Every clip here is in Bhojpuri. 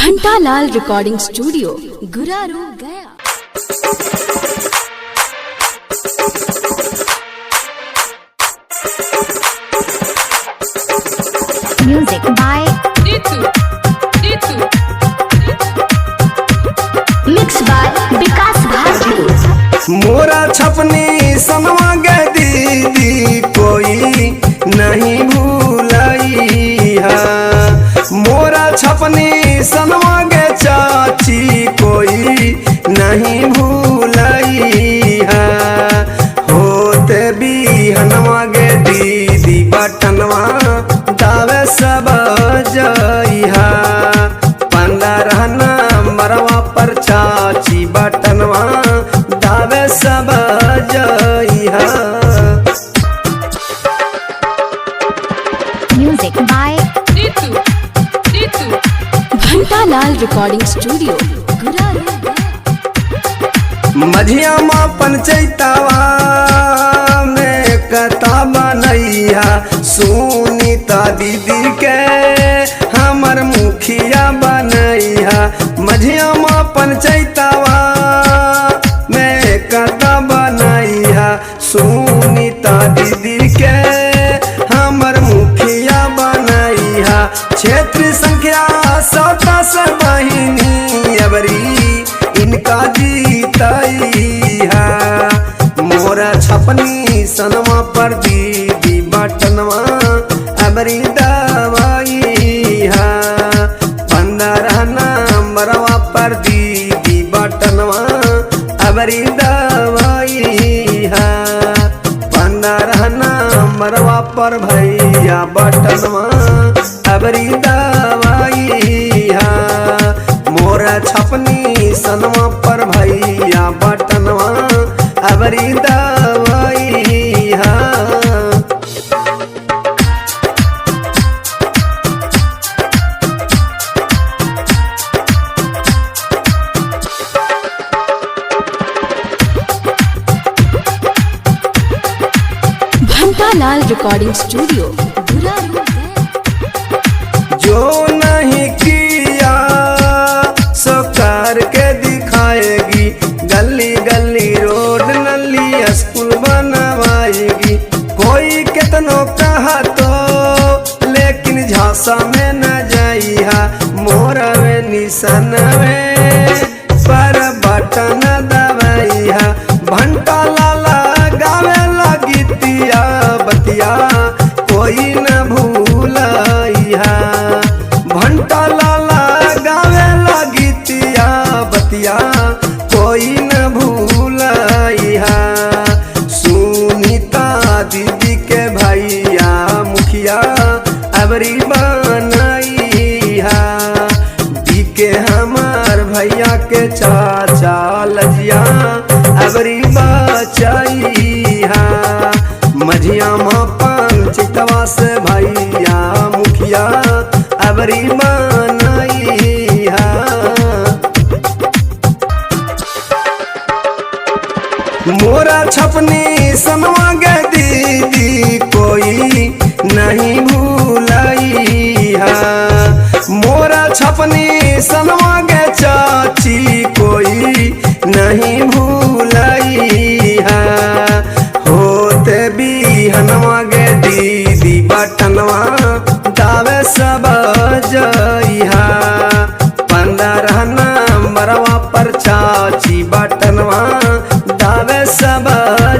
घंटालाल recording studio Guraru Gaya. Music by mix by Vikas Bharti. मोरा छपनी सनवा गे दीदी कोई नहीं भूलाई है। मोरा छपनी सनवा गे चाची कोई नहीं भूलाई है। होते भी हनवा गे दीदी बटनवा दावे सब जई है। 15 नंबरवा पर चाची बटनवा दावे सब जई है। Music by Ghantalal recording studio Guraru Gaya. मझिया माँ पंचैतावा में कथा बनैया सुनीता दीदी के हमर मुखिया बनैया। मझिया माँ पंचैतावा में कथा बनैया सुनीता दीदी के हमर मुखिया बनैया। क्षेत्र संख्या 27 बहिनी अबरी इनका जीतई है। मोरा छपनी सनवा पर दीदी बटनवा अबरी दवाई है। 15 नंबरवा पर दीदी बटनवा अबरी दवाई है। 15 नंबरवा पर भैया बटनवा अबरी दवाई है। मोरा छपनी सनवा पर भैया बटनवा अबरी दवाई है। घंटालाल रिकॉर्डिंग स्टूडियो गुरारू गया। जो नहीं किया सो करके दिखाएगी। गली गली रोड नली स्कूल बनवाएगी। कोई कितनो कहा तो लेकिन झांसा में न जाइया। मोरवे निशन में पर बटन दबाइया। भंटा लाला गावे लगी तिया बतिया कोई न भूलइहा। भंटा लाला गावे लगी तिया बतिया कोई न भूलइहा। सुनीता दीदी के भैया मुखिया अबरी बनइहा। दी के हमार भैया के चाचा लजिया अबरी बचइहा। मझिया माँ पंचतवा से भैया मुखिया अबरी बनइहा। मोरा छपनी सनवा गे दीदी कोई नहीं भूलाई है। मोरा छपनी सनवा गे चाची कोई नहीं भूलाई है। होते भी हनवा गे दीदी बटनवा दावे सब जई है। 15 नंबरवा पर चाची बटनवा दावे सब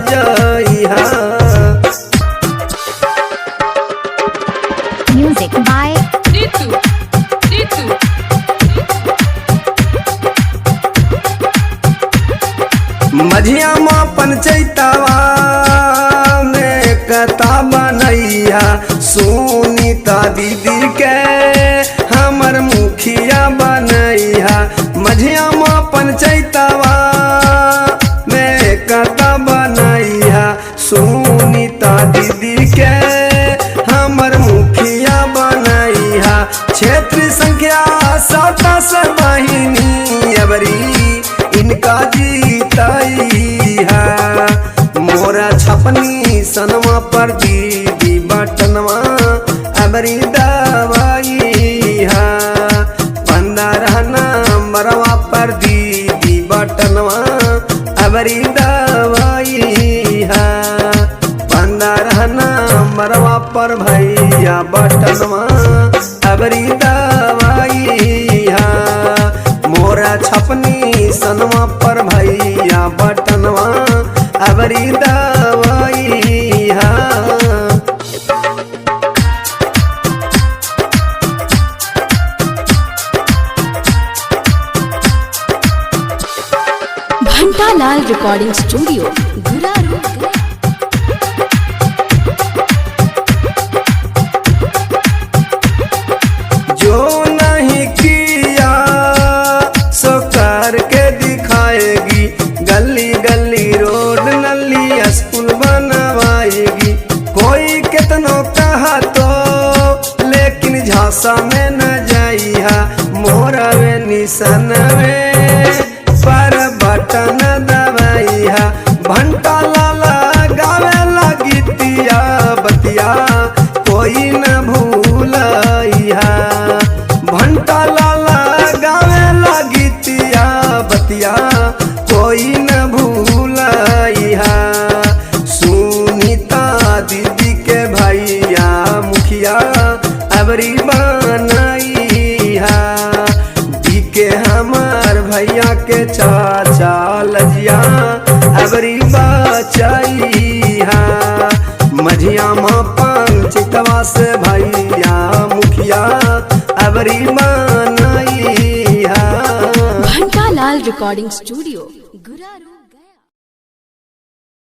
जई है। म्यूजिक बाय मझिया माँ पंचैतावा में कथा बनैया सुनीता दीदी के हमर मुखिया बनैया। मझिया माँ पंचैतावा में कथा बनैया सुनीता दीदी के हमर मुखिया बनैया। क्षेत्र संख्या 27 बहिनी अबरी इनका जीतई है। मोरा छपनी सनवा पर दीदी बटनवा अबरी दवाई है। रहना मरवा पर दीदी बटनवा अबरी दवाई है। 15 मरवा पर भैया बटनवा अबरी दवाई है। मोरा छपनी सनवा पर भैया बटनवा अबरी दवाई है। घंटालाल रिकॉर्डिंग स्टूडियो गुरारू गया। जो नहीं किया सो करके दिखाएगी, गली गली रोड नली स्कूल बनवाएगी। कोई कितनो कहा तो लेकिन झांसा में न जाइया, मोरा वे निशन में पर बटन दबाइया। भंटा लाला गावे लगी तिया बतिया कोई न भूलइया। भंटा लाला गावे लगी तिया बतिया कोई न भूलइया। सुनीता दीदी के भैया मुखिया अबरी बनइया। दी के हमार भैया के चाचा लजिया अबरी बचैया। मझिया माँ पंचितवा से भैया मुखिया अबरी बनइया। घंटालाल रिकॉर्डिंग स्टूडियो गुरारू।